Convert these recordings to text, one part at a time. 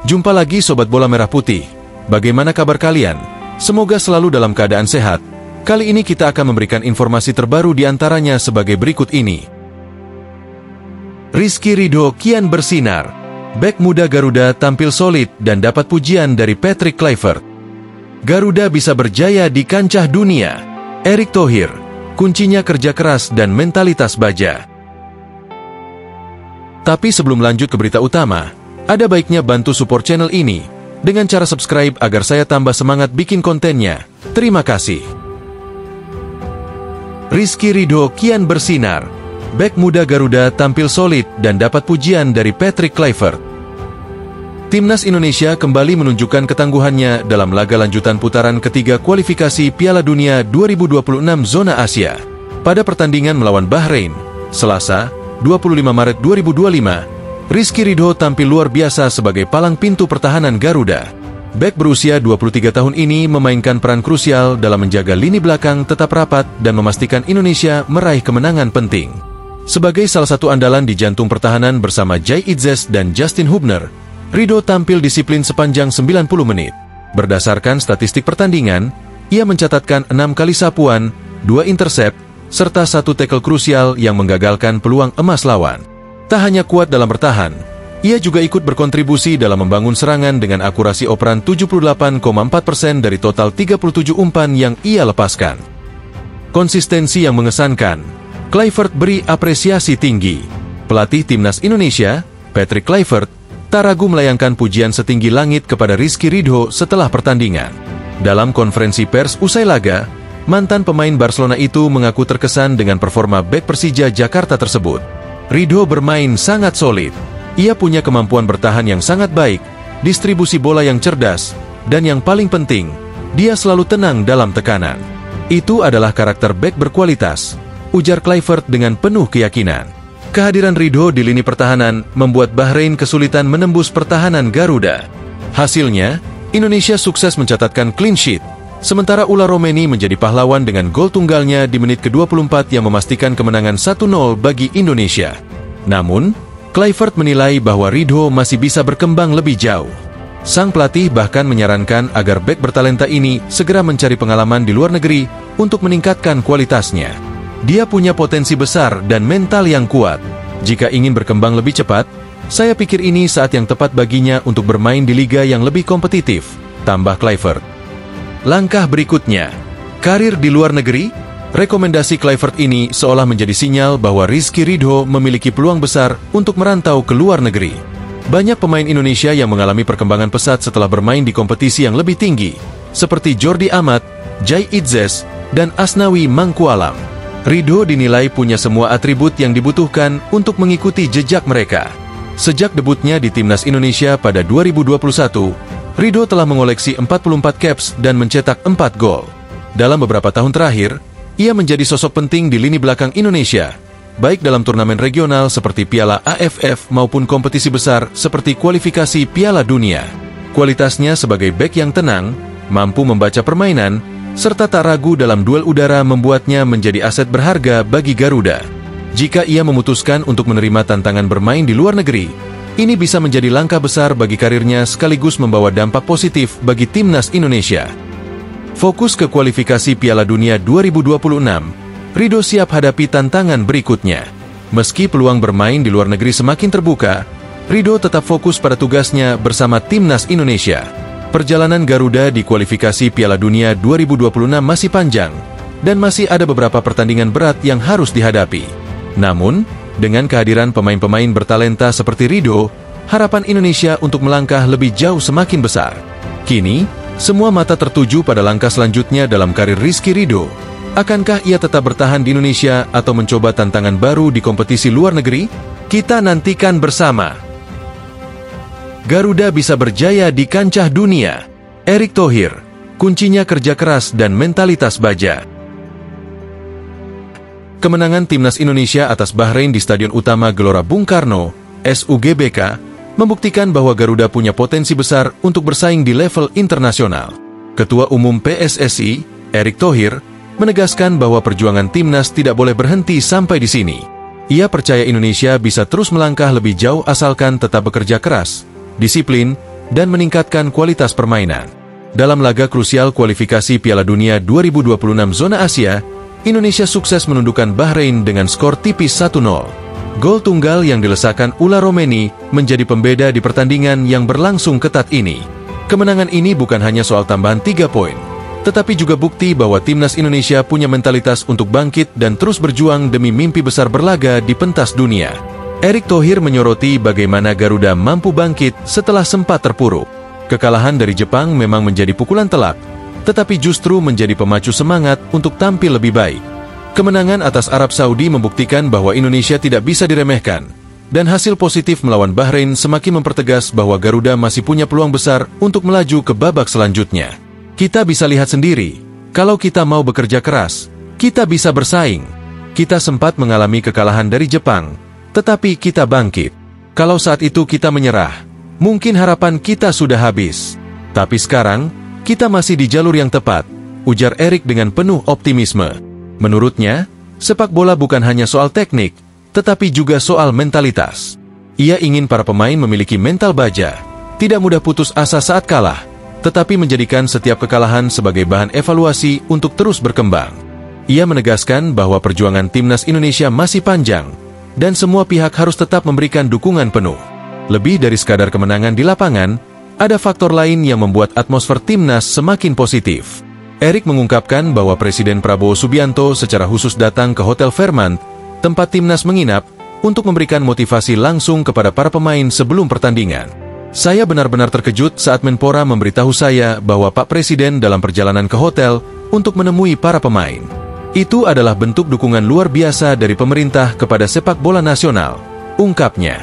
Jumpa lagi Sobat Bola Merah Putih. Bagaimana kabar kalian? Semoga selalu dalam keadaan sehat. Kali ini kita akan memberikan informasi terbaru di antaranya sebagai berikut ini. Rizky Ridho kian bersinar. Bek muda Garuda tampil solid dan dapat pujian dari Patrick Kluivert. Garuda bisa berjaya di kancah dunia. Erick Thohir, kuncinya kerja keras dan mentalitas baja. Tapi sebelum lanjut ke berita utama, ada baiknya bantu support channel ini dengan cara subscribe agar saya tambah semangat bikin kontennya. Terima kasih. Rizky Ridho kian bersinar. Bek muda Garuda tampil solid dan dapat pujian dari Patrick Kluivert. Timnas Indonesia kembali menunjukkan ketangguhannya dalam laga lanjutan putaran ketiga kualifikasi Piala Dunia 2026 zona Asia. Pada pertandingan melawan Bahrain, Selasa, 25 Maret 2025, Rizky Ridho tampil luar biasa sebagai palang pintu pertahanan Garuda. Bek berusia 23 tahun ini memainkan peran krusial dalam menjaga lini belakang tetap rapat dan memastikan Indonesia meraih kemenangan penting. Sebagai salah satu andalan di jantung pertahanan bersama Jai Itzes dan Justin Hubner, Ridho tampil disiplin sepanjang 90 menit. Berdasarkan statistik pertandingan, ia mencatatkan 6 kali sapuan, 2 intercept, serta 1 tackle krusial yang menggagalkan peluang emas lawan. Tak hanya kuat dalam bertahan, ia juga ikut berkontribusi dalam membangun serangan dengan akurasi operan 78,4% dari total 37 umpan yang ia lepaskan. Konsistensi yang mengesankan, Kluivert beri apresiasi tinggi. Pelatih Timnas Indonesia, Patrick Kluivert, tak ragu melayangkan pujian setinggi langit kepada Rizky Ridho setelah pertandingan. Dalam konferensi pers usai laga, mantan pemain Barcelona itu mengaku terkesan dengan performa bek Persija Jakarta tersebut. Ridho bermain sangat solid. Ia punya kemampuan bertahan yang sangat baik, distribusi bola yang cerdas, dan yang paling penting, dia selalu tenang dalam tekanan. Itu adalah karakter bek berkualitas, ujar Kluivert dengan penuh keyakinan. Kehadiran Ridho di lini pertahanan membuat Bahrain kesulitan menembus pertahanan Garuda. Hasilnya, Indonesia sukses mencatatkan clean sheet, sementara Ula Romeni menjadi pahlawan dengan gol tunggalnya di menit ke-24 yang memastikan kemenangan 1-0 bagi Indonesia. Namun, Kluivert menilai bahwa Ridho masih bisa berkembang lebih jauh. Sang pelatih bahkan menyarankan agar bek bertalenta ini segera mencari pengalaman di luar negeri untuk meningkatkan kualitasnya. Dia punya potensi besar dan mental yang kuat. Jika ingin berkembang lebih cepat, saya pikir ini saat yang tepat baginya untuk bermain di liga yang lebih kompetitif, tambah Kluivert. Langkah berikutnya, karir di luar negeri. Rekomendasi Kluivert ini seolah menjadi sinyal bahwa Rizky Ridho memiliki peluang besar untuk merantau ke luar negeri. Banyak pemain Indonesia yang mengalami perkembangan pesat setelah bermain di kompetisi yang lebih tinggi, seperti Jordi Amat, Jai Itzes, dan Asnawi Mangkualam. Ridho dinilai punya semua atribut yang dibutuhkan untuk mengikuti jejak mereka. Sejak debutnya di Timnas Indonesia pada 2021, Ridho telah mengoleksi 44 caps dan mencetak 4 gol. Dalam beberapa tahun terakhir, ia menjadi sosok penting di lini belakang Indonesia, baik dalam turnamen regional seperti Piala AFF maupun kompetisi besar seperti kualifikasi Piala Dunia. Kualitasnya sebagai bek yang tenang, mampu membaca permainan, serta tak ragu dalam duel udara membuatnya menjadi aset berharga bagi Garuda. Jika ia memutuskan untuk menerima tantangan bermain di luar negeri, ini bisa menjadi langkah besar bagi karirnya sekaligus membawa dampak positif bagi Timnas Indonesia. Fokus ke kualifikasi Piala Dunia 2026, Ridho siap hadapi tantangan berikutnya. Meski peluang bermain di luar negeri semakin terbuka, Ridho tetap fokus pada tugasnya bersama Timnas Indonesia. Perjalanan Garuda di kualifikasi Piala Dunia 2026 masih panjang, dan masih ada beberapa pertandingan berat yang harus dihadapi. Namun, dengan kehadiran pemain-pemain bertalenta seperti Ridho, harapan Indonesia untuk melangkah lebih jauh semakin besar. Kini, semua mata tertuju pada langkah selanjutnya dalam karir Rizky Ridho. Akankah ia tetap bertahan di Indonesia atau mencoba tantangan baru di kompetisi luar negeri? Kita nantikan bersama. Garuda bisa berjaya di kancah dunia. Erick Thohir, kuncinya kerja keras dan mentalitas baja. Kemenangan Timnas Indonesia atas Bahrain di Stadion Utama Gelora Bung Karno, SUGBK, membuktikan bahwa Garuda punya potensi besar untuk bersaing di level internasional. Ketua Umum PSSI, Erick Thohir, menegaskan bahwa perjuangan Timnas tidak boleh berhenti sampai di sini. Ia percaya Indonesia bisa terus melangkah lebih jauh asalkan tetap bekerja keras, disiplin, dan meningkatkan kualitas permainan. Dalam laga krusial kualifikasi Piala Dunia 2026 zona Asia, Indonesia sukses menundukkan Bahrain dengan skor tipis 1-0. Gol tunggal yang dilesakan Ula Romeni menjadi pembeda di pertandingan yang berlangsung ketat ini. Kemenangan ini bukan hanya soal tambahan 3 poin, tetapi juga bukti bahwa timnas Indonesia punya mentalitas untuk bangkit dan terus berjuang demi mimpi besar berlaga di pentas dunia. Erick Thohir menyoroti bagaimana Garuda mampu bangkit setelah sempat terpuruk. Kekalahan dari Jepang memang menjadi pukulan telak, tetapi justru menjadi pemacu semangat untuk tampil lebih baik. Kemenangan atas Arab Saudi membuktikan bahwa Indonesia tidak bisa diremehkan, dan hasil positif melawan Bahrain semakin mempertegas bahwa Garuda masih punya peluang besar untuk melaju ke babak selanjutnya. Kita bisa lihat sendiri, kalau kita mau bekerja keras, kita bisa bersaing. Kita sempat mengalami kekalahan dari Jepang, tetapi kita bangkit. Kalau saat itu kita menyerah, mungkin harapan kita sudah habis. Tapi sekarang, kita masih di jalur yang tepat, ujar Erick dengan penuh optimisme. Menurutnya, sepak bola bukan hanya soal teknik, tetapi juga soal mentalitas. Ia ingin para pemain memiliki mental baja, tidak mudah putus asa saat kalah, tetapi menjadikan setiap kekalahan sebagai bahan evaluasi untuk terus berkembang. Ia menegaskan bahwa perjuangan timnas Indonesia masih panjang, dan semua pihak harus tetap memberikan dukungan penuh. Lebih dari sekadar kemenangan di lapangan, ada faktor lain yang membuat atmosfer timnas semakin positif. Erick mengungkapkan bahwa Presiden Prabowo Subianto secara khusus datang ke Hotel Fairmont, tempat timnas menginap, untuk memberikan motivasi langsung kepada para pemain sebelum pertandingan. Saya benar-benar terkejut saat Menpora memberitahu saya bahwa Pak Presiden dalam perjalanan ke hotel untuk menemui para pemain. Itu adalah bentuk dukungan luar biasa dari pemerintah kepada sepak bola nasional, ungkapnya.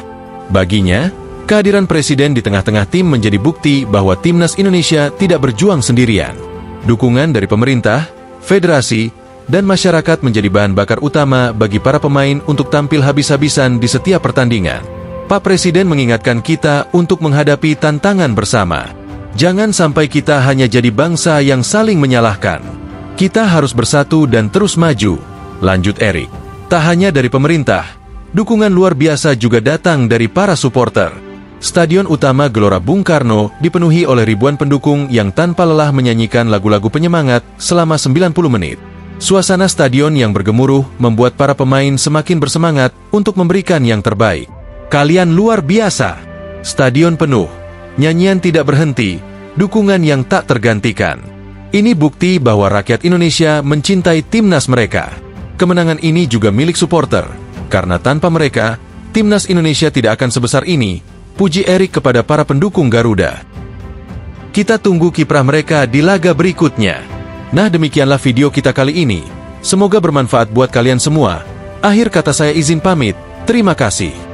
Baginya, kehadiran Presiden di tengah-tengah tim menjadi bukti bahwa timnas Indonesia tidak berjuang sendirian. Dukungan dari pemerintah, federasi, dan masyarakat menjadi bahan bakar utama bagi para pemain untuk tampil habis-habisan di setiap pertandingan. Pak Presiden mengingatkan kita untuk menghadapi tantangan bersama. Jangan sampai kita hanya jadi bangsa yang saling menyalahkan. Kita harus bersatu dan terus maju, lanjut Erick. Tak hanya dari pemerintah, dukungan luar biasa juga datang dari para supporter. Stadion utama Gelora Bung Karno dipenuhi oleh ribuan pendukung yang tanpa lelah menyanyikan lagu-lagu penyemangat selama 90 menit. Suasana stadion yang bergemuruh membuat para pemain semakin bersemangat untuk memberikan yang terbaik. Kalian luar biasa. Stadion penuh, nyanyian tidak berhenti, dukungan yang tak tergantikan. Ini bukti bahwa rakyat Indonesia mencintai timnas mereka. Kemenangan ini juga milik supporter, karena tanpa mereka, timnas Indonesia tidak akan sebesar ini, puji Erick kepada para pendukung Garuda. Kita tunggu kiprah mereka di laga berikutnya. Nah, demikianlah video kita kali ini. Semoga bermanfaat buat kalian semua. Akhir kata saya izin pamit, terima kasih.